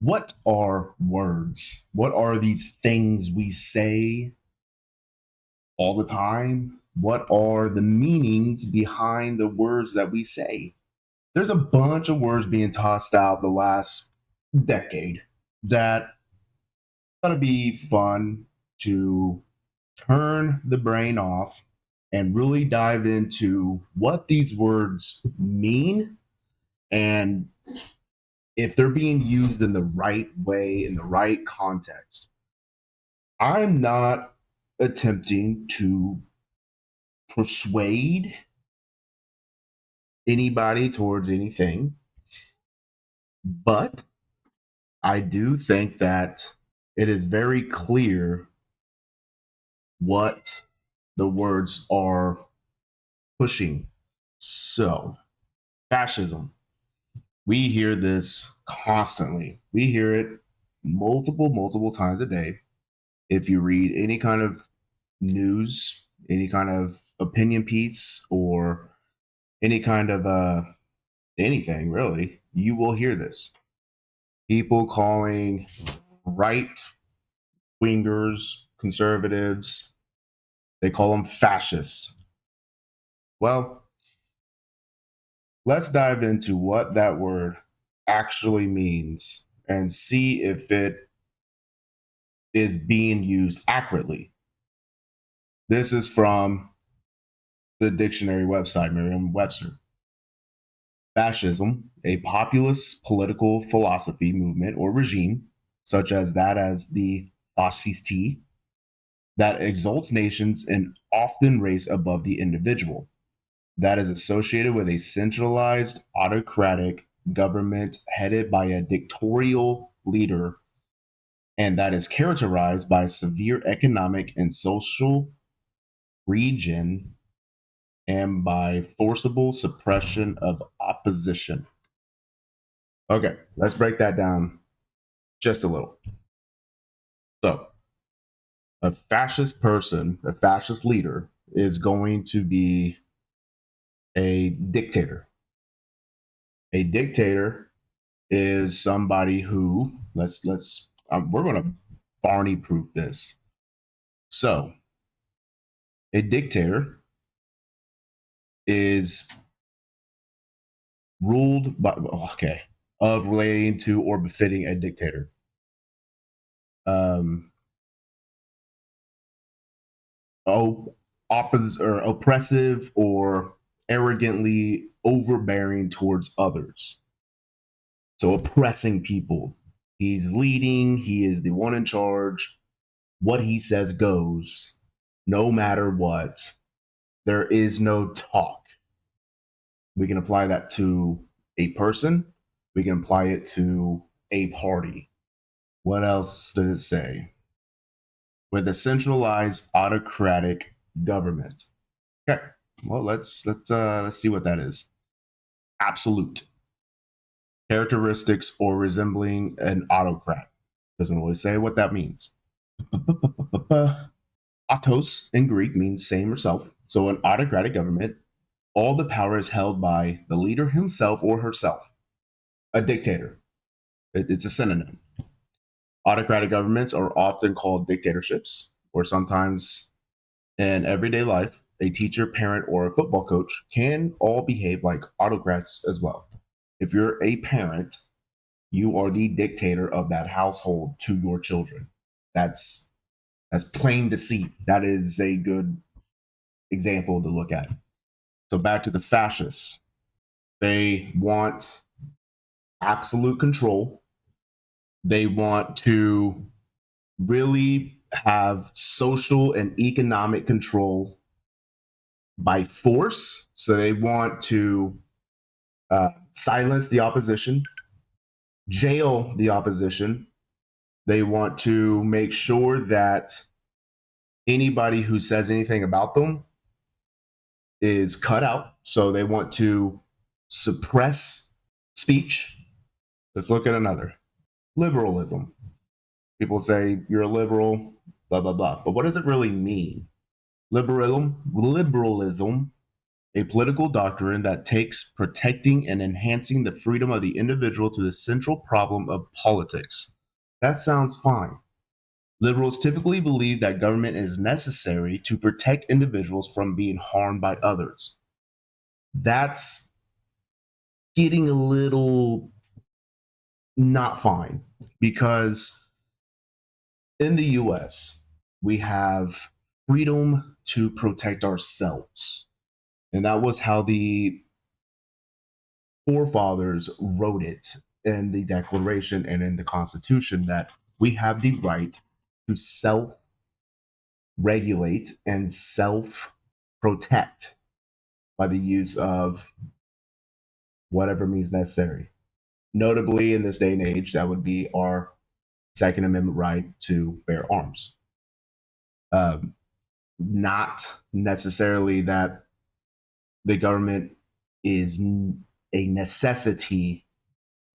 What are words? What are these things we say all the time? What are the meanings behind the words that we say? There's a bunch of words being tossed out the last decade that gotta be fun to turn the brain off and really dive into what these words mean and if they're being used in the right way, in the right context. I'm not attempting to persuade anybody towards anything, but I do think that it is very clear what the words are pushing. So, fascism. We hear this constantly. We hear it multiple times a day. If you read any kind of news, any kind of opinion piece, or any kind of anything really, you will hear this. People calling right wingers, conservatives, they call them fascists. Well, let's dive into what that word actually means and see if it is being used accurately. This is from the dictionary website, Merriam Webster. Fascism, a populist political philosophy, movement, or regime, such as that as the fascisti, that exalts nations and often race above the individual, that is associated with a centralized autocratic government headed by a dictatorial leader, and that is characterized by severe economic and social region and by forcible suppression of opposition. Okay, let's break that down just a little. So, a fascist person, a fascist leader, is going to be a dictator. A dictator is somebody who we're going to Barney proof this. So, a dictator is ruled by of relating to or befitting a dictator. Um, opposite or oppressive or arrogantly overbearing towards others. So oppressing people. He's leading, he is the one in charge. What he says goes, no matter what. There is no talk. We can apply that to a person, we can apply it to a party. What else does it say? With a centralized autocratic government. Okay. Well, let's see what that is. Absolute characteristics or resembling an autocrat. Doesn't really say what that means. Autos in Greek means same or self. So an autocratic government, all the power is held by the leader himself or herself. A dictator. It's a synonym. Autocratic governments are often called dictatorships, or sometimes in everyday life, a teacher, parent, or a football coach can all behave like autocrats as well. If you're a parent, you are the dictator of that household to your children. That's that's plain to see. That is a good example to look at. So back to the fascists. They want absolute control. They want to really have social and economic control by force. So they want to silence the opposition, jail the opposition. They want to make sure that anybody who says anything about them is cut out. So they want to suppress speech. Let's look at another. Liberalism. People say you're a liberal, blah, blah, blah. But what does it really mean? Liberalism a political doctrine that takes protecting and enhancing the freedom of the individual to the central problem of politics. That sounds fine. Liberals typically believe that government is necessary to protect individuals from being harmed by others. That's getting a little not fine because in the US, we have freedom to protect ourselves. And that was how the forefathers wrote it in the Declaration and in the Constitution, that we have the right to self regulate and self protect by the use of whatever means necessary. Notably, in this day and age, that would be our Second Amendment right to bear arms. Um, Not necessarily that the government is a necessity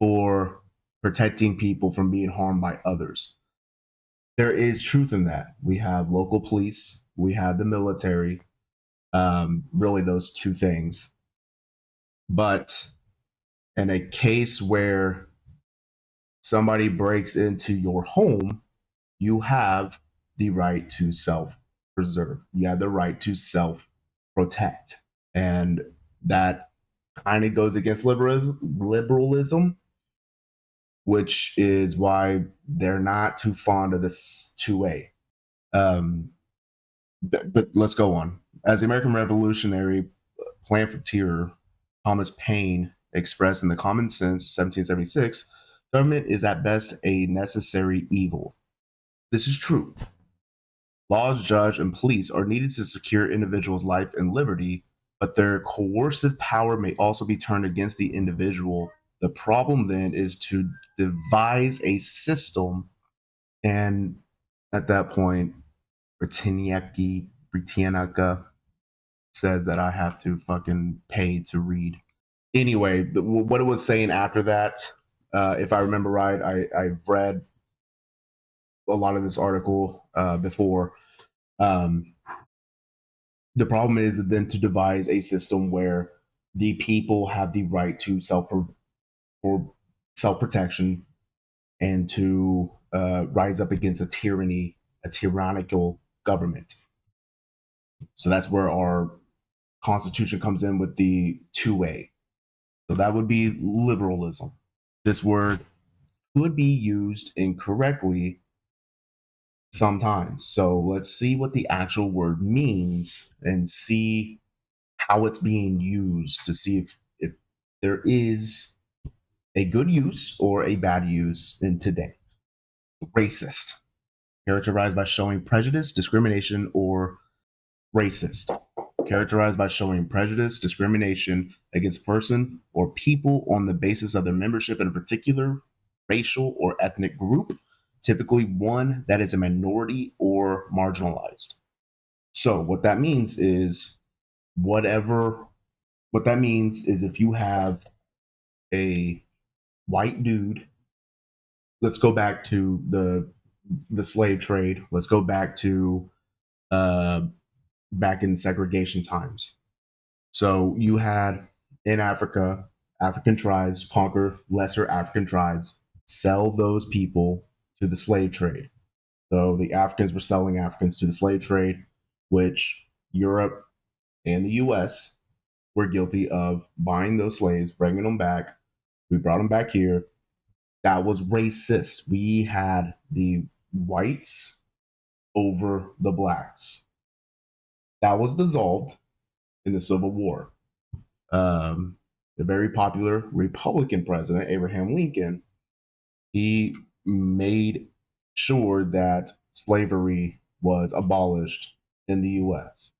for protecting people from being harmed by others. There is truth in that. We have local police, we have the military, really those two things. But in a case where somebody breaks into your home, you have the right to self preserve. You have the right to self protect. And that kind of goes against liberalism, which is why they're not too fond of this 2A. Um, but let's go on. As the American Revolutionary Plan for Terror, Thomas Paine expressed in the Common Sense 1776, government is at best a necessary evil. This is true. Laws, judge, and police are needed to secure individuals' life and liberty, but their coercive power may also be turned against the individual. The problem then is to devise a system, and at that point, Britannica says that I have to fucking pay to read. Anyway, what it was saying after that, if I remember right, I've read a lot of this article before. Um, the problem is then to devise a system where the people have the right to self protection and to rise up against a tyrannical government. So that's where our Constitution comes in with the 2A. So that would be liberalism. This word could be used incorrectly sometimes. So let's see what the actual word means and see how it's being used to see if there is a good use or a bad use in today. Racist, characterized by showing prejudice, discrimination, or racist, characterized by showing prejudice, discrimination against a person or people on the basis of their membership in a particular racial or ethnic group, typically one that is a minority or marginalized. So what that means is if you have a white dude, let's go back to the slave trade. Let's go back to back in segregation times. So you had in Africa, African tribes conquer lesser African tribes, sell those people to the slave trade. So the Africans were selling Africans to the slave trade, which Europe and the US were guilty of buying those slaves, bringing them back. We brought them back here. That was racist. We had the whites over the blacks. That was dissolved in the Civil War. The very popular Republican president, Abraham Lincoln, he made sure that slavery was abolished in the U.S.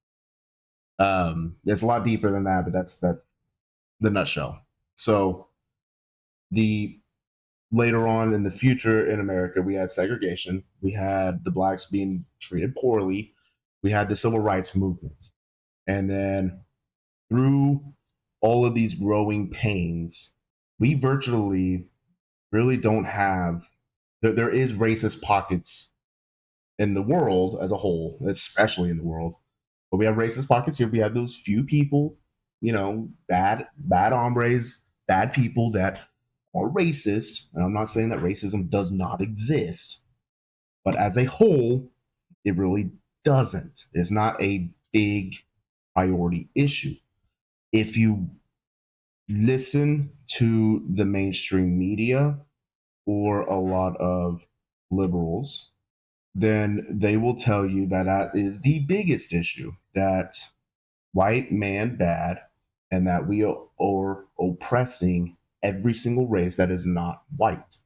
It's a lot deeper than that, but that's the nutshell. So the later on in the future in America, we had segregation. We had the blacks being treated poorly. We had the civil rights movement. And then through all of these growing pains, we virtually really don't have, there is racist pockets in the world as a whole, especially in the world. But we have racist pockets here. We have those few people bad hombres, bad people that are racist. And I'm not saying that racism does not exist, but as a whole, it really doesn't. It's not a big priority issue. If you listen to the mainstream media or a lot of liberals, then they will tell you that that is the biggest issue, that white man bad, and that we are oppressing every single race that is not white.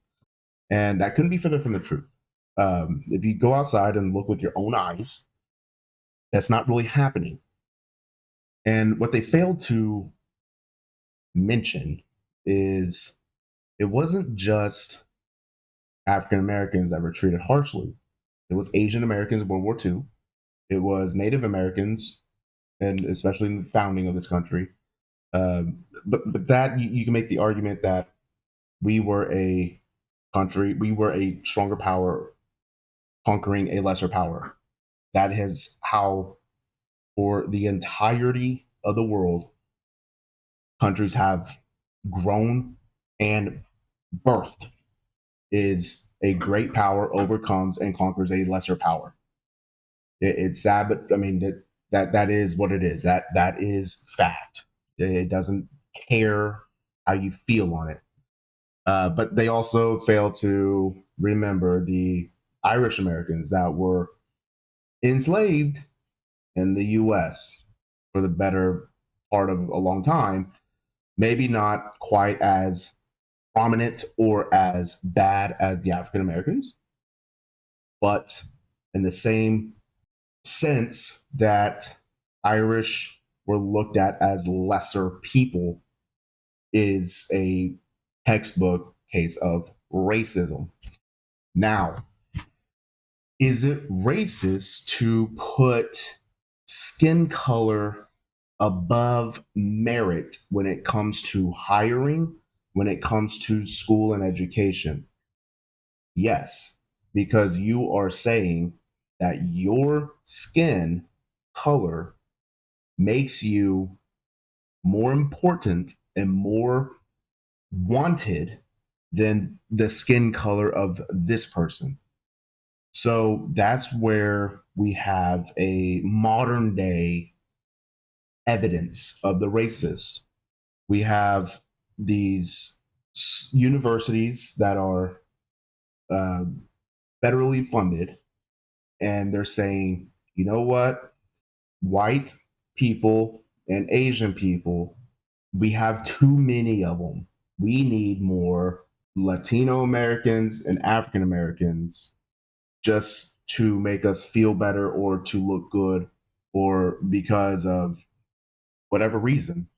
And that couldn't be further from the truth. If you go outside and look with your own eyes, that's not really happening. And what they failed to mention is it wasn't just African Americans that were treated harshly. It was Asian Americans in World War II. It was Native Americans, and especially in the founding of this country. But that you can make the argument that we were a country, we were a stronger power conquering a lesser power. That is how, for the entirety of the world, countries have grown and birthed. Is a great power overcomes and conquers a lesser power. It's sad, but I mean that is what it is. That is fact. It doesn't care how you feel on it. But they also fail to remember the Irish Americans that were enslaved in the U.S. for the better part of a long time. Maybe not quite as prominent or as bad as the African Americans, but in the same sense that Irish were looked at as lesser people is a textbook case of racism. Now, is it racist to put skin color above merit when it comes to hiring, when it comes to school and education? Yes, because you are saying that your skin color makes you more important and more wanted than the skin color of this person. So that's where we have a modern day evidence of the racist. We have these universities that are uh, federally funded, and they're saying, you know what, white people and Asian people, we have too many of them. We need more Latino Americans and African Americans just to make us feel better or to look good or because of whatever reason.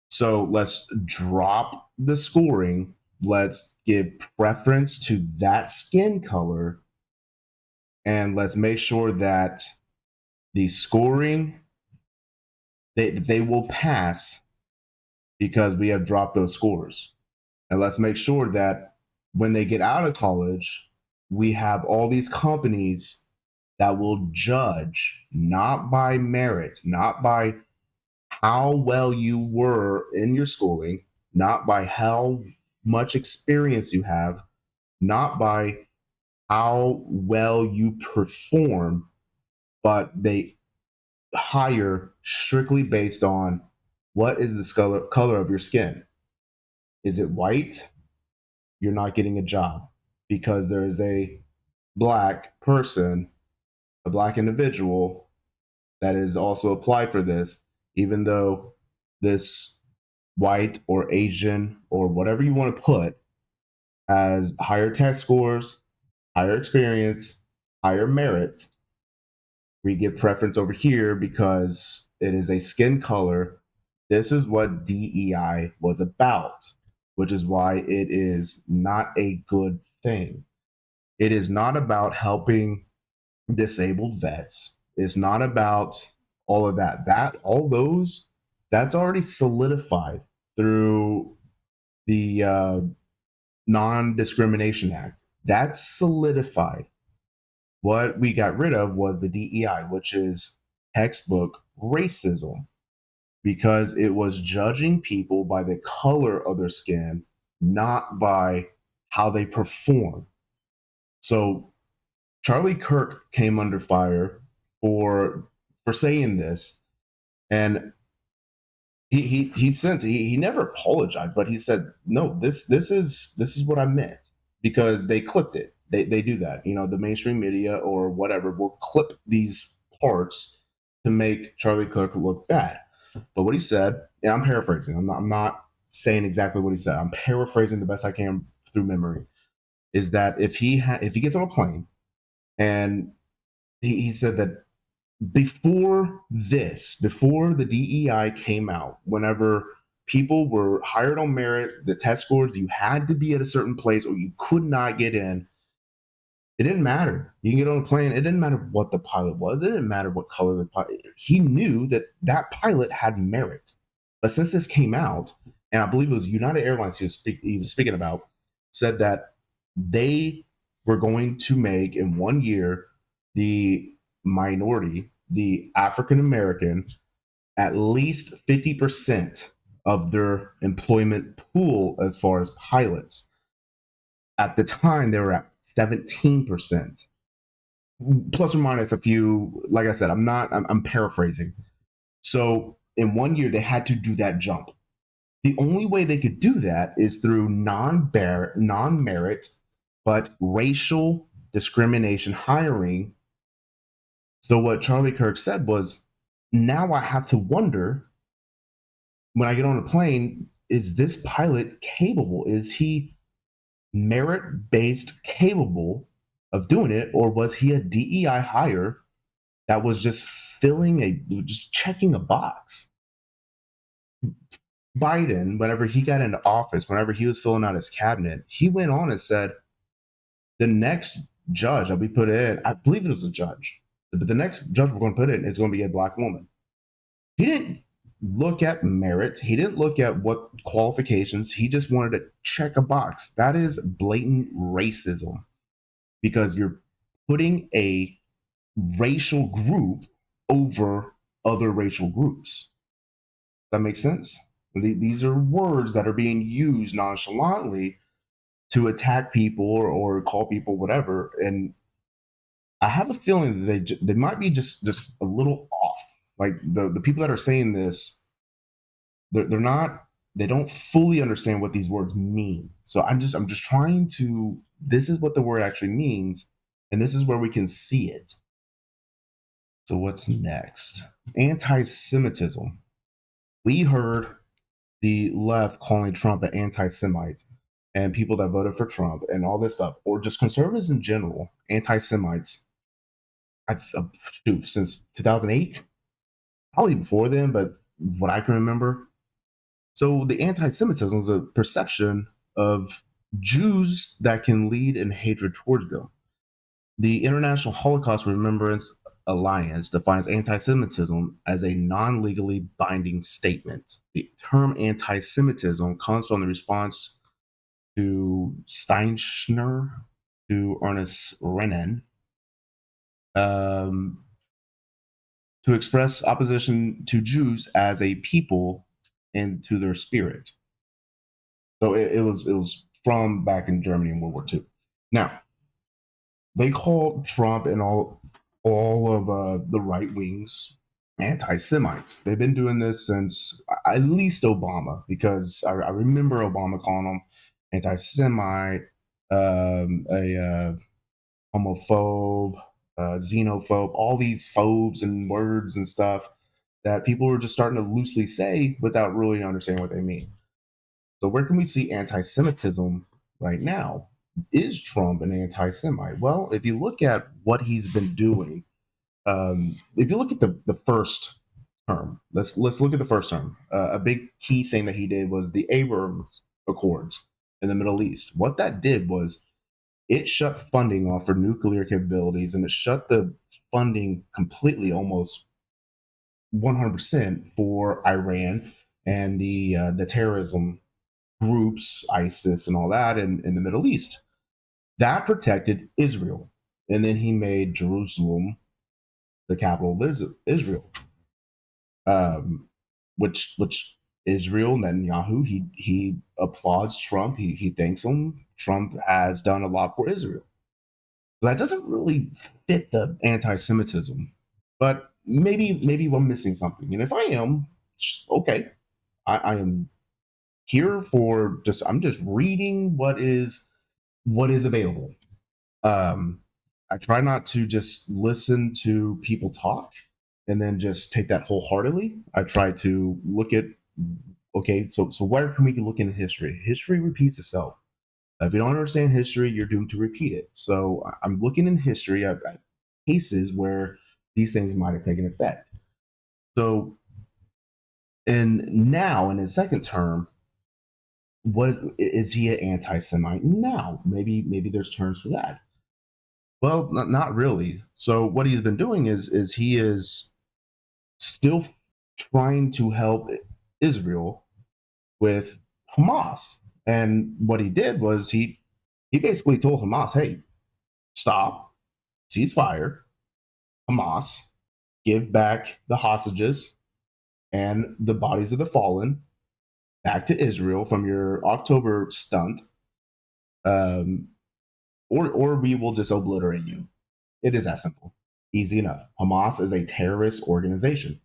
So let's drop the scoring. Let's give preference to that skin color. And let's make sure that the scoring, they will pass because we have dropped those scores. And let's make sure that when they get out of college, we have all these companies that will judge not by merit, not by how well you were in your schooling, not by how much experience you have, not by how well you perform, but they hire strictly based on what is the color of your skin. Is it white? You're not getting a job because there is a black person, a black individual that is also applied for this, even though this white or Asian or whatever you want to put has higher test scores, higher experience, higher merit. We get preference over here because it is a skin color. This is what DEI was about, which is why it is not a good thing. It is not about helping disabled vets. It's not about all of that. All those, that's already solidified through the Non-Discrimination Act. That's solidified. What we got rid of was the DEI, which is textbook racism. because it was judging people by the color of their skin, not by how they perform. So Charlie Kirk came under fire for saying this, and he never apologized, but he said, no, this is what I meant, because they clipped it. They do that. The mainstream media or whatever will clip these parts to make Charlie Kirk look bad. But what he said, and I'm paraphrasing. I'm not saying exactly what he said. I'm paraphrasing the best I can through memory. Is that if he gets on a plane and he said that before the DEI came out, whenever people were hired on merit, the test scores, you had to be at a certain place or you could not get in. It didn't matter. You can get on a plane. It didn't matter what the pilot was. It didn't matter what color the pilot. He knew that that pilot had merit. But since this came out, and I believe it was United Airlines he was speaking about, said that they were going to make in 1 year the minority, the African American, at least 50% of their employment pool as far as pilots. At the time, they were at 17%, plus or minus a few. Like I said, I'm paraphrasing. So in 1 year, they had to do that jump. The only way they could do that is through non-merit, but racial discrimination hiring. So what Charlie Kirk said was, now I have to wonder when I get on a plane, is this pilot capable? Is he merit based capable of doing it? Or was he a DEI hire that was just checking a box? Biden, whenever he got into office, whenever he was filling out his cabinet, he went on and said, the next judge that we put in, I believe it was a judge, but the next judge we're going to put in is going to be a Black woman. He didn't look at merit. He didn't look at what qualifications. He just wanted to check a box. That is blatant racism, because you're putting a racial group over other racial groups. That makes sense. These are words that are being used nonchalantly to attack people or call people whatever. And I have a feeling that they might be just a little off. Like the people that are saying this, they're not, they don't fully understand what these words mean. So I'm just trying to, this is what the word actually means, and this is where we can see it. So what's next? Anti-Semitism. We heard the left calling Trump an anti-Semite, and people that voted for Trump and all this stuff, or just conservatives in general, anti-Semites. Since 2008, probably before then, but what I can remember. So the anti-Semitism is a perception of Jews that can lead in hatred towards them. The International Holocaust Remembrance Alliance defines anti-Semitism as a non-legally binding statement. The term anti-Semitism comes from the response to Steinschner, to Ernest Renan, um, to express opposition to Jews as a people and to their spirit. So it was from back in Germany in World War II. Now they call Trump and all of the right wings anti-Semites. They've been doing this since at least Obama, because I remember Obama calling them anti-Semite, a homophobe, xenophobe, all these phobes and words and stuff that people were just starting to loosely say without really understanding what they mean. So where can we see anti-Semitism right now? Is Trump an anti-Semite? Well, if you look at what he's been doing, if you look at the first term, let's look at the first term. A big key thing that he did was the Abraham Accords in the Middle East. What that did was it shut funding off for nuclear capabilities, and it shut the funding completely, almost 100% for Iran and the terrorism groups, ISIS and all that in the Middle East. That protected Israel. And then he made Jerusalem the capital of Israel. which Israel Netanyahu, he applauds Trump. He thanks him. Trump has done a lot for Israel. That doesn't really fit the anti-Semitism, but maybe I'm missing something. And if I am, okay, I am here for just I'm just reading what is available. Um, I try not to just listen to people talk and then just take that wholeheartedly. I try to look at okay, so where can we look into history? History repeats itself. If you don't understand history, you're doomed to repeat it. So I'm looking in history at cases where these things might have taken effect. So, and now in his second term, what is he an anti-Semite? Now, maybe there's terms for that. Well, not really. So what he's been doing is he is still trying to help Israel with Hamas. And what he did was he basically told Hamas, "Hey, stop, ceasefire, Hamas, give back the hostages and the bodies of the fallen back to Israel from your October stunt, um, or we will just obliterate you." It is that simple, easy enough. Hamas is a terrorist organization,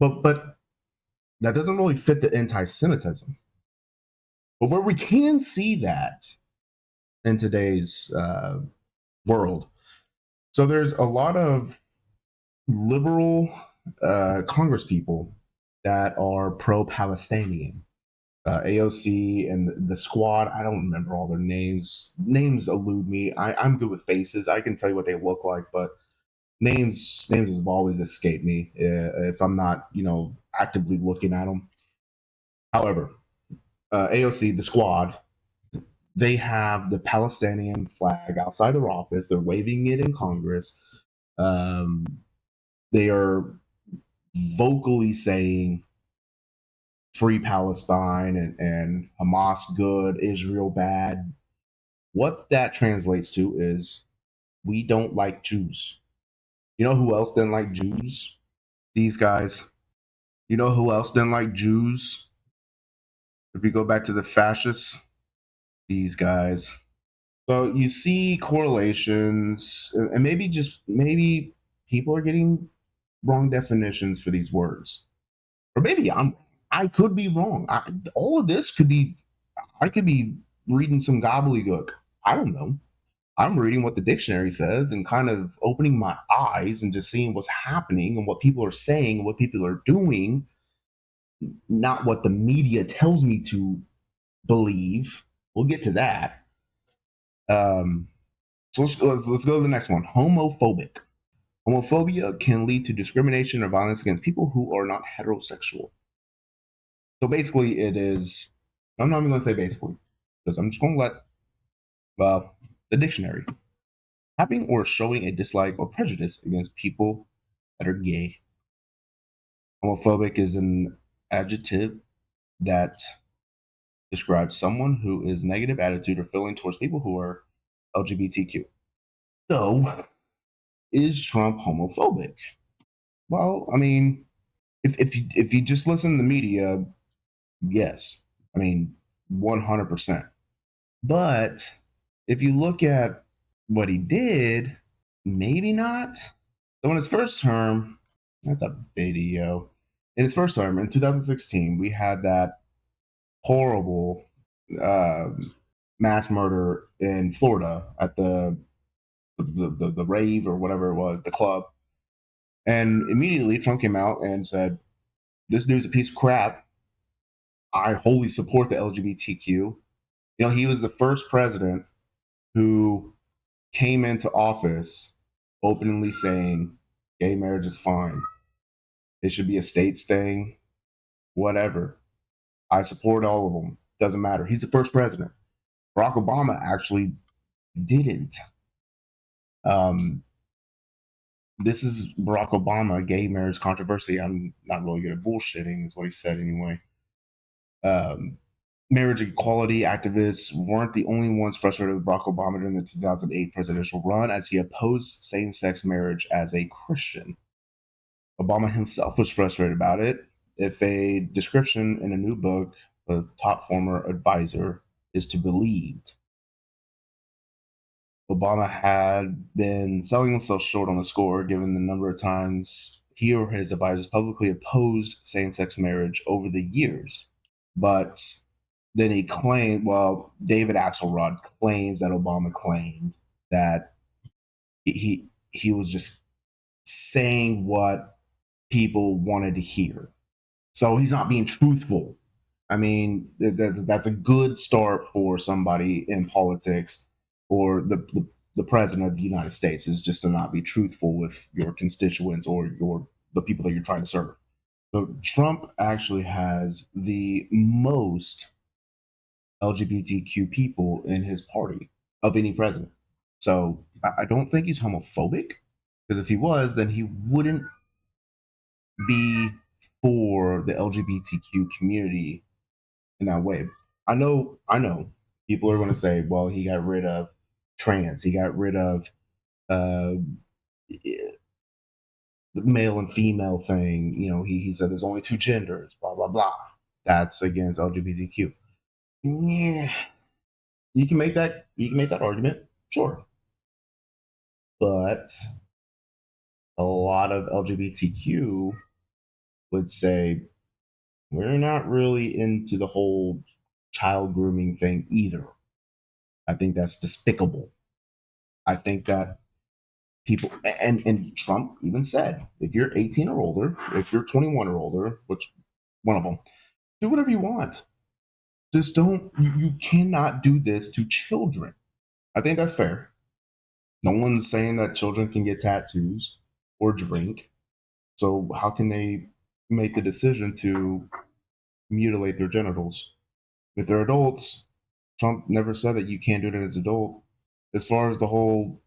but that doesn't really fit the anti-Semitism. But where we can see that in today's world, so there's a lot of liberal Congress people that are pro-Palestinian. AOC and the squad. I don't remember all their names. Names elude me. I'm good with faces. I can tell you what they look like, but names have always escaped me if I'm not, actively looking at them. However, AOC, the squad, they have the Palestinian flag outside their office. They're waving it in Congress. Um, they are vocally saying free Palestine and Hamas good, Israel bad. What that translates to is we don't like Jews. You know who else didn't like Jews? These guys. You know who else didn't like Jews? If you go back to the fascists, these guys. So you see correlations, and maybe people are getting wrong definitions for these words, or maybe I could be wrong. All of this could be I could be reading some gobbledygook. I don't know. I'm reading what the dictionary says and kind of opening my eyes and just seeing what's happening and what people are saying, what people are doing, not what the media tells me to believe. We'll get to that. Um, so let's go to the next one. Homophobic. Homophobia can lead to discrimination or violence against people who are not heterosexual. So basically, it is. I'm not even going to say basically, because I'm just going to let the dictionary having or showing a dislike or prejudice against people that are gay. Homophobic is an adjective that describes someone who is negative attitude or feeling towards people who are LGBTQ. So, is Trump homophobic? Well, I mean, if you just listen to the media, yes. I mean, 100%. But if you look at what he did, maybe not. So in his first term, that's a video. In his first term in 2016, we had that horrible uh, mass murder in Florida at the rave or whatever it was, the club. And immediately Trump came out and said, "This dude's a piece of crap. I wholly support the LGBTQ." He was the first president who came into office openly saying gay marriage is fine. It should be a states thing, whatever. I support all of them. Doesn't matter. He's the first president. Barack Obama actually didn't. Um, this is Barack Obama, gay marriage controversy. I'm not really good at bullshitting, is what he said anyway. Um, Marriage equality activists weren't the only ones frustrated with Barack Obama during the 2008 presidential run, as he opposed same sex marriage as a Christian. Obama himself was frustrated about it. if a description in a new book, a top former advisor, is to be believed, Obama had been selling himself short on the score given the number of times he or his advisors publicly opposed same sex marriage over the years. But then he claimed, well, David Axelrod claims that Obama claimed that he was just saying what people wanted to hear. So he's not being truthful. I mean, that's a good start for somebody in politics or the president of the United States, is just to not be truthful with your constituents or the people that you're trying to serve. So Trump actually has the most LGBTQ people in his party of any president. So I don't think he's homophobic, because if he was, then he wouldn't be for the LGBTQ community in that way. I know people are going to say, well, he got rid of trans, he got rid of uh, the male and female thing. He said there's only two genders, blah blah blah. That's against LGBTQ. Yeah, you can make that argument, sure, but a lot of LGBTQ would say we're not really into the whole child grooming thing either. I think that's despicable. I think that people, and Trump even said, if you're 18 or older, if you're 21 or older, which one of them, do whatever you want. Just don't. You cannot do this to children. I think that's fair. No one's saying that children can get tattoos or drink. So how can they make the decision to mutilate their genitals? If they're adults, Trump never said that you can't do it as an adult. As far as the whole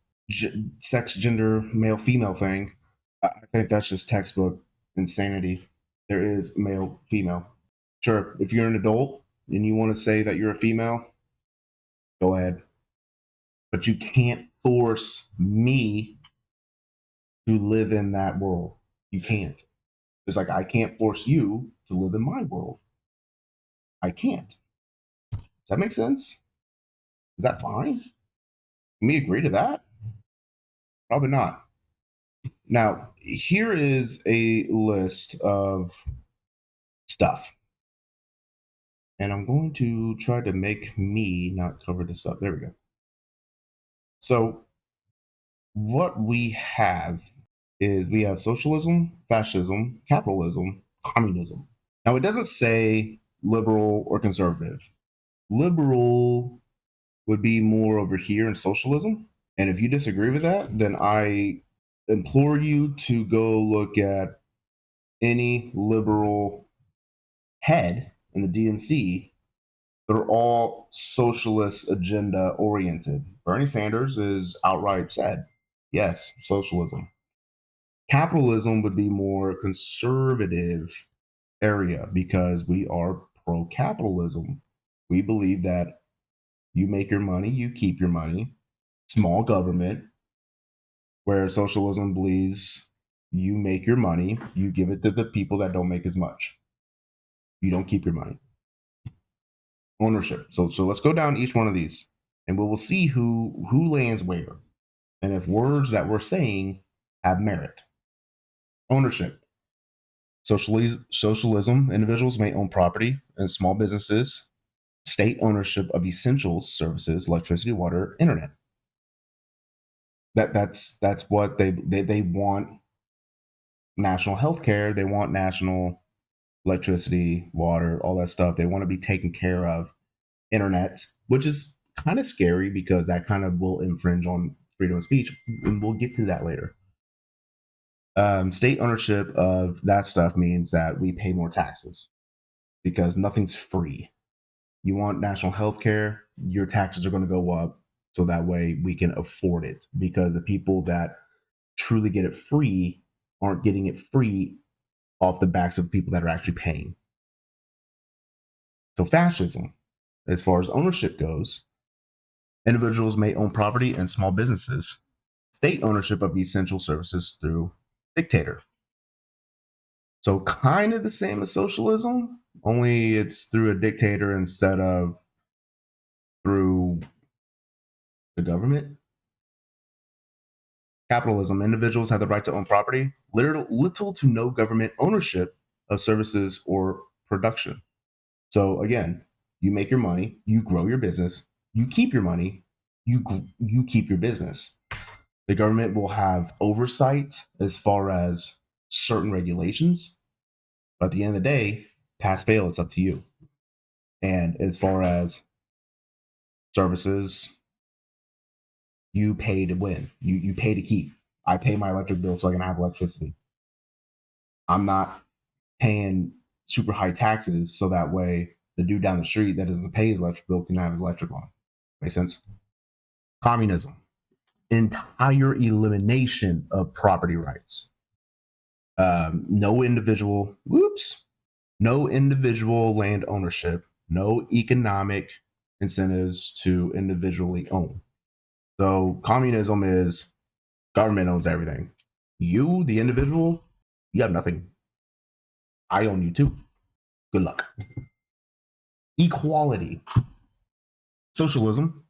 sex, gender, male, female thing, I think that's just textbook insanity. There is male, female. Sure, if you're an adult and you want to say that you're a female, go ahead. But you can't force me to live in that world. You can't. It's like I can't force you to live in my world. I can't. Does that make sense? Is that fine? Can we agree to that? Probably not. Now, here is a list of stuff. And I'm going to try to make me not cover this up. There we go. So, what we have is we have socialism, fascism, capitalism, communism. Now, it doesn't say liberal or conservative. Liberal would be more over here in socialism. And if you disagree with that, then I implore you to go look at any liberal head in the DNC. They're all socialist agenda oriented. Bernie Sanders is outright said, yes, socialism. Capitalism would be more conservative area because we are pro capitalism. We believe that you make your money, you keep your money, small government, where socialism believes you make your money, you give it to the people that don't make as much. You don't keep your money. Ownership. So let's go down each one of these and we will see who lands where and if words that we're saying have merit. Ownership. Socialism, individuals may own property and small businesses, state ownership of essential services, electricity, water, internet. That's what they want. National health care, they want national electricity, water, all that stuff. They want to be taken care of. Internet, which is kind of scary because that kind of will infringe on freedom of speech, and we'll get to that later. State ownership of that stuff means that we pay more taxes because nothing's free. You want national health care, your taxes are going to go up so that way we can afford it, because the people that truly get it free aren't getting it free off the backs of people that are actually paying. So fascism, as far as ownership goes, individuals may own property and small businesses. State ownership of essential services through dictator. So kind of the same as socialism, only it's through a dictator instead of through the government. Capitalism, individuals have the right to own property, little to no government ownership of services or production. So again, you make your money, you grow your business, you keep your money, you keep your business. The government will have oversight as far as certain regulations, but at the end of the day, pass fail, it's up to you. And as far as services, you pay to win. You pay to keep. I pay my electric bill so I can have electricity. I'm not paying super high taxes so that way the dude down the street that doesn't pay his electric bill can have his electric on. Make sense? Communism, entire elimination of property rights. No individual, no individual land ownership, no economic incentives to individually own. So communism is government owns everything. You, the individual, you have nothing. I own you too. Good luck. Equality. Socialism,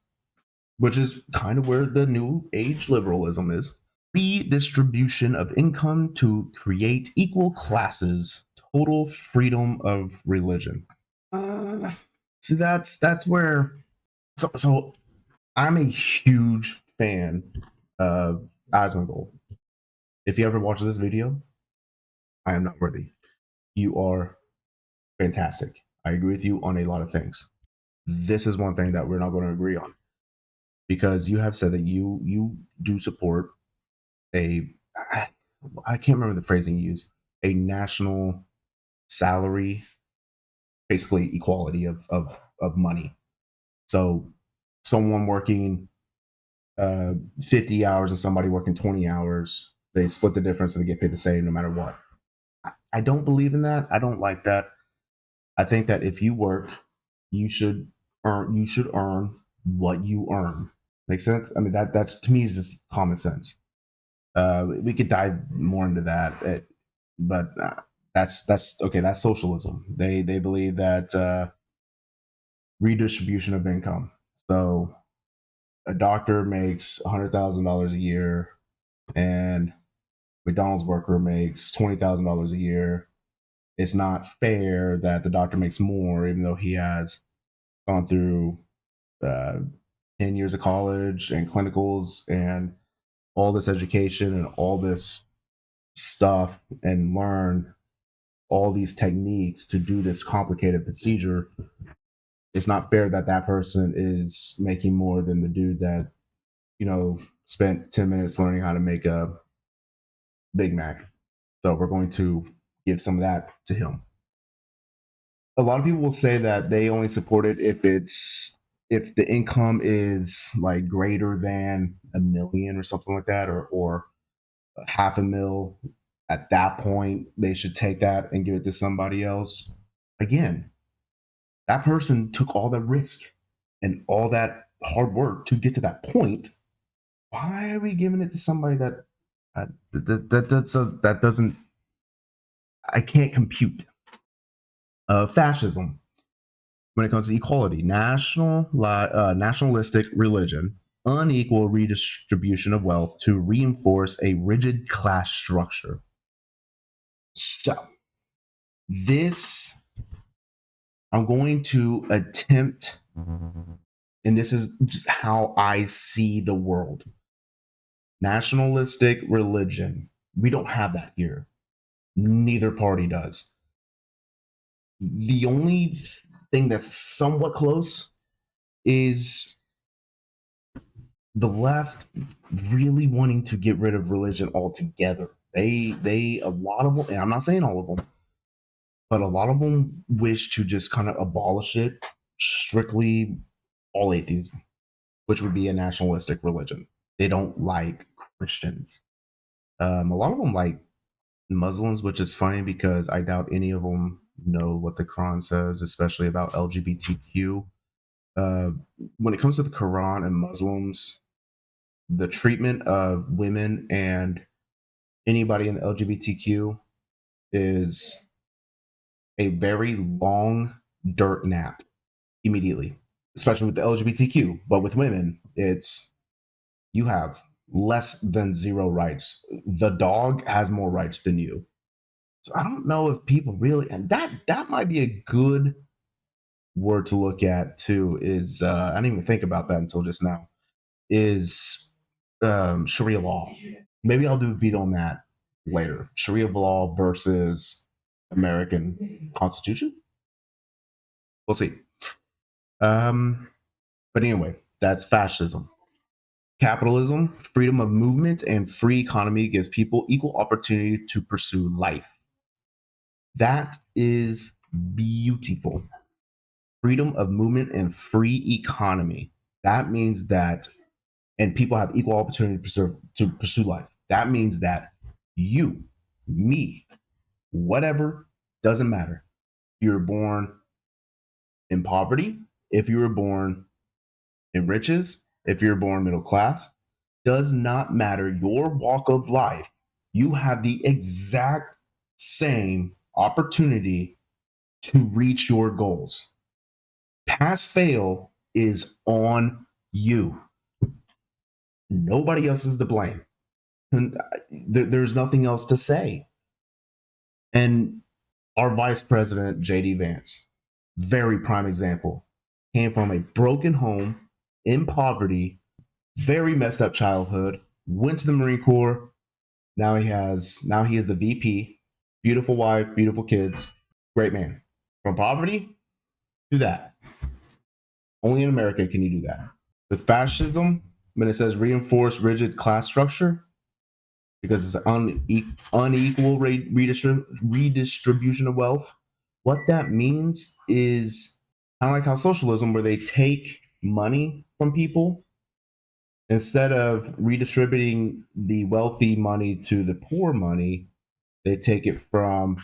which is kind of where the new age liberalism is. Redistribution of income to create equal classes. Total freedom of religion. See, that's where. So I'm a huge fan of Asmongold. If you ever watch this video, I am not worthy. You are fantastic. I agree with you on a lot of things. This is one thing that we're not going to agree on because you have said that you do support a I can't remember the phrasing you used, a national salary, basically equality of money. So someone working 50 hours and somebody working 20 hours, they split the difference and they get paid the same no matter what. I don't believe in that. I don't like that. I think that if you work, you should earn what you earn. Make sense? I mean that's to me is just common sense. We could dive more into that, but that's okay. That's socialism. They believe that redistribution of income. So a doctor makes $100,000 a year, and McDonald's worker makes $20,000 a year. It's not fair that the doctor makes more, even though he has gone through uh, 10 years of college and clinicals and all this education and all this stuff and learn all these techniques to do this complicated procedure. It's not fair that that person is making more than the dude that, spent 10 minutes learning how to make a Big Mac. So we're going to give some of that to him. A lot of people will say that they only support it if the income is like greater than a million or something like that, or half a mil. At that point, they should take that and give it to somebody else. Again, that person took all the risk and all that hard work to get to that point. Why are we giving it to somebody that doesn't? I can't compute. Fascism, when it comes to equality, nationalistic religion, unequal redistribution of wealth to reinforce a rigid class structure. So, this, I'm going to attempt, and this is just how I see the world. Nationalistic religion, we don't have that here. Neither party does. The only thing that's somewhat close is the left really wanting to get rid of religion altogether. A lot of them, and I'm not saying all of them, but a lot of them wish to just kind of abolish it, strictly all atheism, which would be a nationalistic religion. They don't like Christians. A lot of them like Muslims, which is funny because I doubt any of them know what the Quran says, especially about LGBTQ. Uh, when it comes to the Quran and Muslims, the treatment of women and anybody in the LGBTQ, is a very long dirt nap immediately, especially with the LGBTQ. But with women, it's you have less than zero rights. The dog has more rights than you. So I don't know if people really, and that might be a good word to look at too. Is I didn't even think about that until just now. Is Sharia law? Maybe I'll do a video on that later. Sharia law versus American Constitution. We'll see. Um, but anyway, that's fascism. Capitalism, freedom of movement, and free economy gives people equal opportunity to pursue life. That is beautiful. Freedom of movement and free economy. That means that, and people have equal opportunity to pursue life. That means that you, me, whatever, doesn't matter. If you were born in poverty, if you were born in riches, if you're born middle class, does not matter your walk of life. You have the exact same opportunity to reach your goals. Pass fail is on you. Nobody else is to blame. And there's nothing else to say. And our vice president, JD Vance, very prime example, came from a broken home in poverty, very messed up childhood, went to the Marine Corps. Now he is the VP, beautiful wife, beautiful kids, great man. From poverty to that. Only in America can you do that. With fascism, when it says reinforce rigid class structure, because it's an unequal redistribution of wealth, what that means is kind of like how socialism, where they take money from people, instead of redistributing the wealthy money to the poor money, they take it from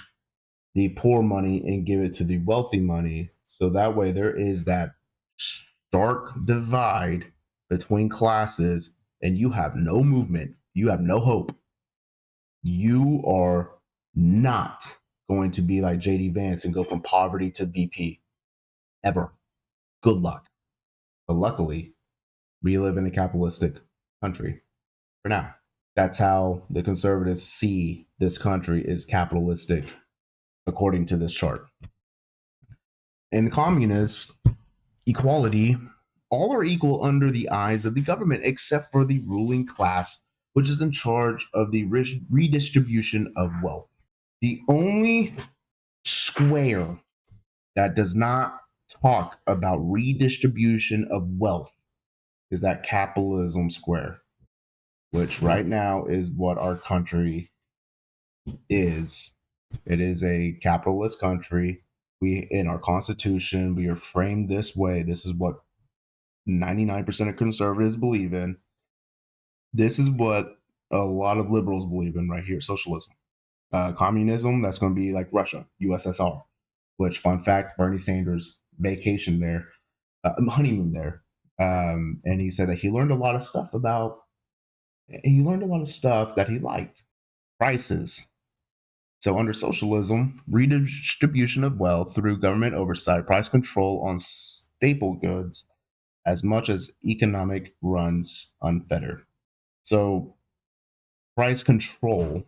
the poor money and give it to the wealthy money. So that way there is that stark divide between classes, and you have no movement, you have no hope. You are not going to be like JD Vance and go from poverty to VP ever. Good luck. But luckily, we live in a capitalistic country for now. That's how the conservatives see this country is capitalistic, according to this chart. In the communists, equality, all are equal under the eyes of the government, except for the ruling class, which is in charge of the redistribution of wealth. The only square that does not talk about redistribution of wealth is that capitalism square, which right now is what our country is. It is a capitalist country. We, in our constitution, we are framed this way. This is what 99% of conservatives believe in. This is what a lot of liberals believe in right here, socialism. Communism, that's going to be like Russia, USSR, which, fun fact, Bernie Sanders vacationed there, honeymoon there. And he said that he learned a lot of stuff that he liked. Prices. So under socialism, redistribution of wealth through government oversight, price control on staple goods, as much as economic runs unfettered. So price control.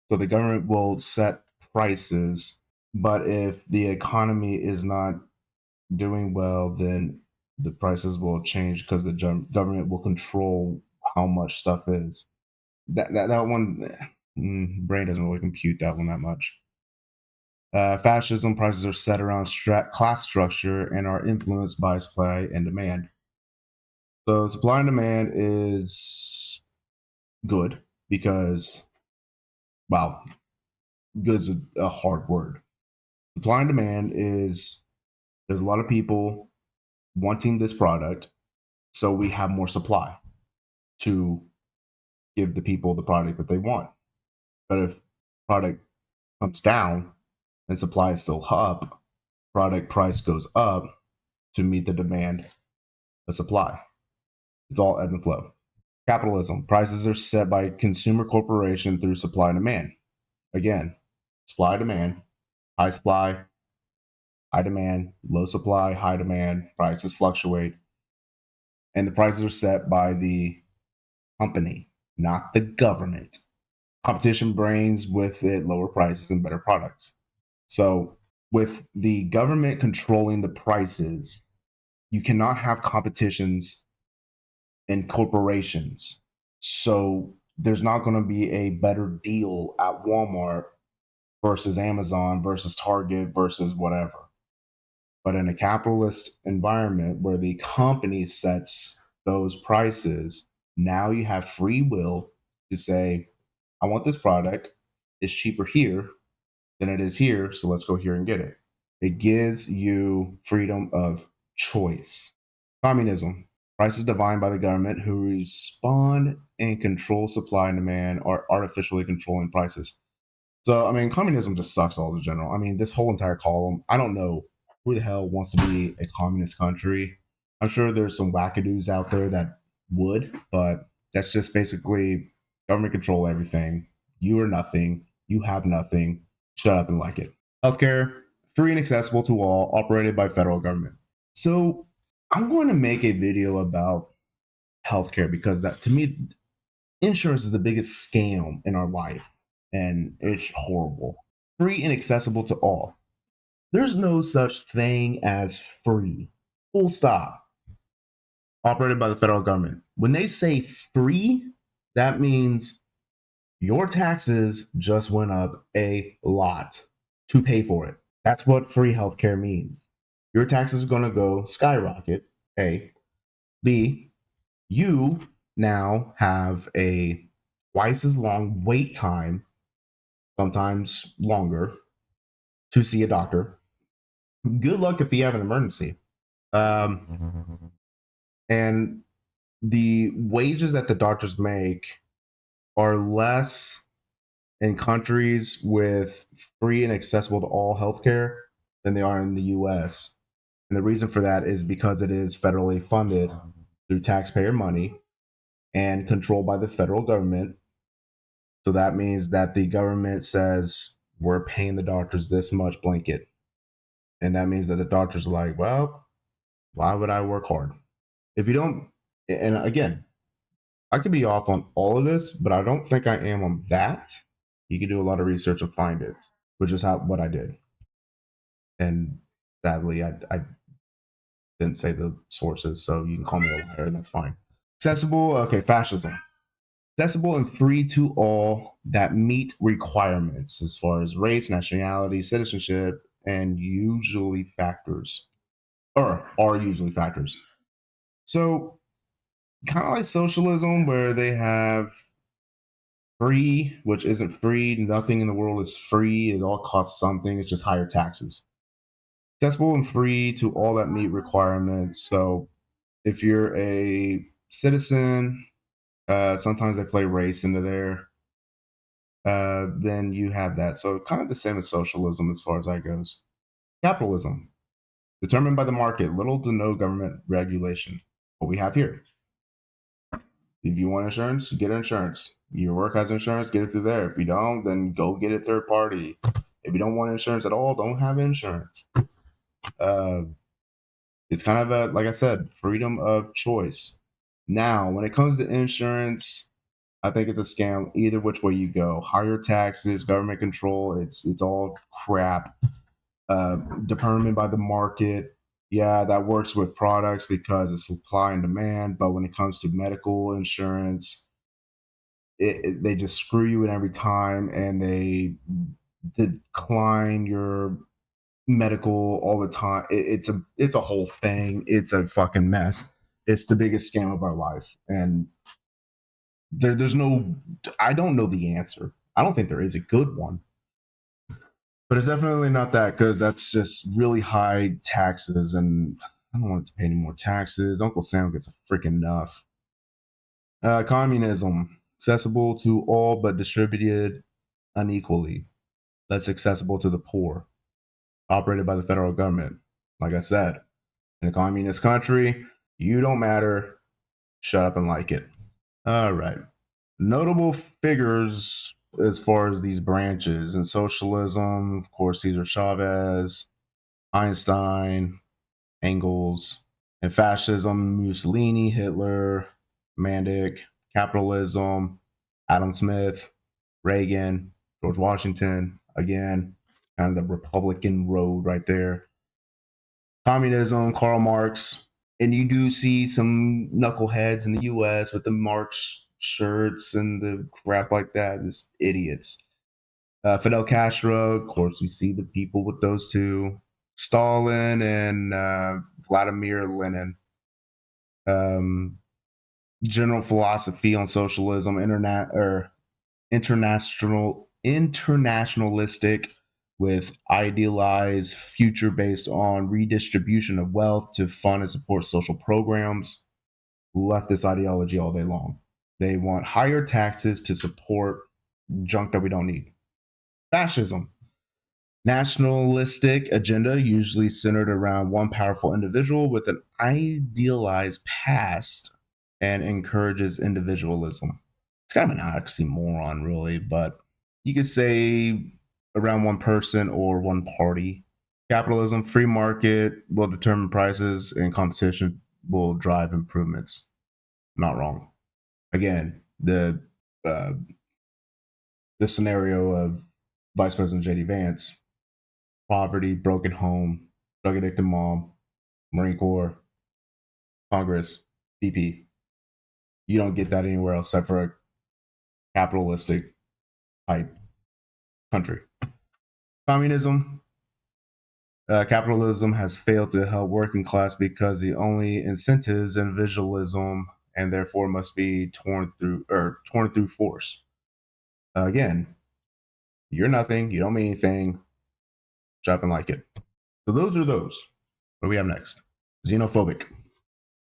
So the government will set prices, but if the economy is not doing well, then the prices will change because the government will control how much stuff is. That one, brain doesn't really compute that one that much. Fascism, prices are set around class structure and are influenced by supply and demand. So supply and demand is good because, wow, good's a hard word. Supply and demand is there's a lot of people wanting this product, so we have more supply to give the people the product that they want. But if product comes down and supply is still up, product price goes up to meet the demand of supply. It's all ebb and flow. Capitalism, prices are set by consumer corporation through supply and demand. Again, supply demand, high supply, high demand, low supply, high demand, prices fluctuate, and the prices are set by the company, not the government. Competition brings with it lower prices and better products. So, with the government controlling the prices, you cannot have competitions in corporations. So, there's not going to be a better deal at Walmart versus Amazon versus Target versus whatever. But in a capitalist environment where the company sets those prices, now you have free will to say, I want this product. It's cheaper here than it is here. So let's go here and get it. It gives you freedom of choice. Communism. Prices defined by the government who respond and control supply and demand are artificially controlling prices. So, I mean, communism just sucks all in general. I mean, this whole entire column, I don't know who the hell wants to be a communist country. I'm sure there's some wackadoos out there that would, but that's just basically government control everything. You are nothing. You have nothing. Shut up and like it. Healthcare, free and accessible to all, operated by federal government. So, I'm going to make a video about healthcare because that, to me, insurance is the biggest scam in our life, and it's horrible. Free and accessible to all. There's no such thing as free. Full stop. Operated by the federal government. When they say free, that means your taxes just went up a lot to pay for it. That's what free healthcare means. Your taxes are going to go skyrocket. A. B. You now have a twice as long wait time, sometimes longer, to see a doctor. Good luck if you have an emergency. And the wages that the doctors make are less in countries with free and accessible to all healthcare than they are in the US. And the reason for that is because it is federally funded through taxpayer money and controlled by the federal government. So that means that the government says we're paying the doctors this much blanket. And that means that the doctors are like, well, why would I work hard? If you don't, and again, I could be off on all of this, but I don't think I am on that. You can do a lot of research and find it, which is what I did. And sadly, I didn't say the sources, so you can call me a liar, and that's fine. Accessible, okay, fascism. Accessible and free to all that meet requirements as far as race, nationality, citizenship, and usually factors, or are usually factors. So, kind of like socialism, where they have free, which isn't free. Nothing in the world is free. It all costs something. It's just higher taxes. Accessible and free to all that meet requirements. So, if you're a citizen, sometimes they play race into there. Then you have that. So kind of the same as socialism as far as that goes. Capitalism, determined by the market, little to no government regulation. What we have here. If you want insurance, get insurance. Your work has insurance, get it through there. If you don't, then go get it third party. If you don't want insurance at all, don't have insurance. Uh, it's kind of a, like I said, freedom of choice. Now, when it comes to insurance, I think it's a scam either which way you go. Higher taxes, government control, it's all crap. Determined by the market. Yeah, that works with products because it's supply and demand. But when it comes to medical insurance, they just screw you in every time, and they decline your medical all the time. It's a whole thing. It's a fucking mess. It's the biggest scam of our life, and there's no. I don't know the answer. I don't think there is a good one. But it's definitely not that, because that's just really high taxes, and I don't want to pay any more taxes. Uncle Sam gets a freaking enough. Communism, accessible to all but distributed unequally. That's accessible to the poor. Operated by the federal government. Like I said, in a communist country, you don't matter. Shut up and like it. All right. Notable figures as far as these branches. In socialism, of course, Cesar Chavez, Einstein, Engels. In fascism, Mussolini, Hitler, Mandic. Capitalism, Adam Smith, Reagan, George Washington, again, kind of the Republican road right there. Communism, Karl Marx, and you do see some knuckleheads in the US with the Marx shirts and the crap like that, just idiots. Fidel Castro, of course, you see the people with those two. Stalin and Vladimir Lenin. Um, General philosophy on socialism, internationalistic, with idealized future based on redistribution of wealth to fund and support social programs. Leftist ideology all day long. They want higher taxes to support junk that we don't need. Fascism, nationalistic agenda, usually centered around one powerful individual with an idealized past, and encourages individualism. It's kind of an oxymoron, really, but you could say around one person or one party. Capitalism, free market will determine prices, and competition will drive improvements. Not wrong. Again, uh, the scenario of Vice President J.D. Vance: poverty, broken home, drug addicted mom, Marine Corps, Congress, VP. You don't get that anywhere else except for a capitalistic type country. Communism, capitalism has failed to help working class because the only incentives individualism, and therefore must be torn through force. Again, you're nothing, you don't mean anything, shopping like it. So those are those. What do we have next? Xenophobic.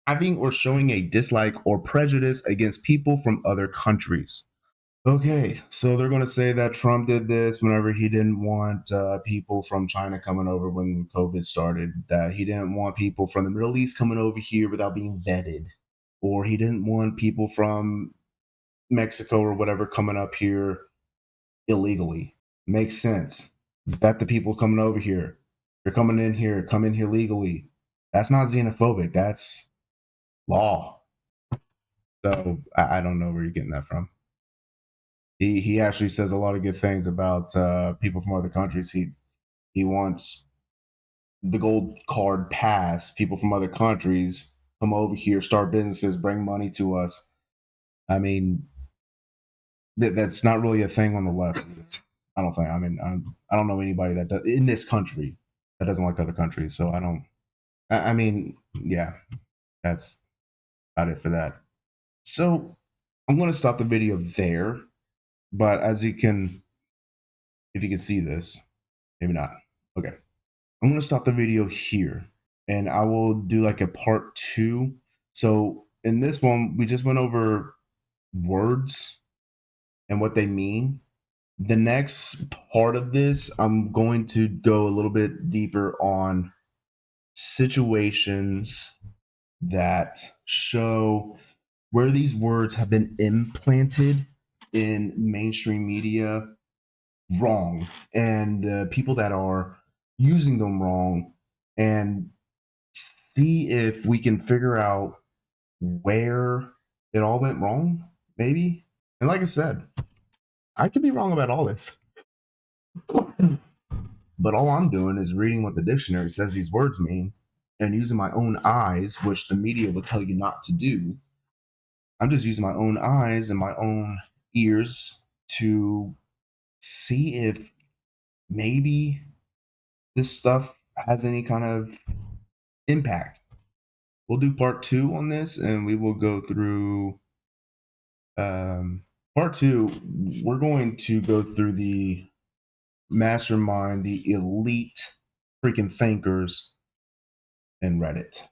Having or showing a dislike or prejudice against people from other countries. Okay, so they're going to say that Trump did this whenever he didn't want people from China coming over when COVID started, that he didn't want people from the Middle East coming over here without being vetted, or he didn't want people from Mexico or whatever coming up here illegally. Makes sense. Vet the people coming over here. They're coming in here, come in here legally. That's not xenophobic. That's law. So I don't know where you're getting that from. He actually says a lot of good things about people from other countries. He wants the gold card pass. People from other countries come over here, start businesses, bring money to us. I mean, that's not really a thing on the left. I don't think. I mean, I don't know anybody that does in this country that doesn't like other countries. So I don't. I mean, yeah, that's about it for that. So I'm going to stop the video there. But as you can, if you can see this, maybe not. Okay. I'm going to stop the video here and I will do like a part 2. So in this one, we just went over words and what they mean. The next part of this, I'm going to go a little bit deeper on situations that show where these words have been implanted in mainstream media wrong, and the people that are using them wrong, and see if we can figure out where it all went wrong, maybe. And like I said, I could be wrong about all this. But all I'm doing is reading what the dictionary says these words mean and using my own eyes, which the media will tell you not to do. I'm just using my own eyes and my own ears to see if maybe this stuff has any kind of impact. We'll do part 2 on this and we will go through part 2. We're going to go through the mastermind, the elite freaking thinkers in Reddit.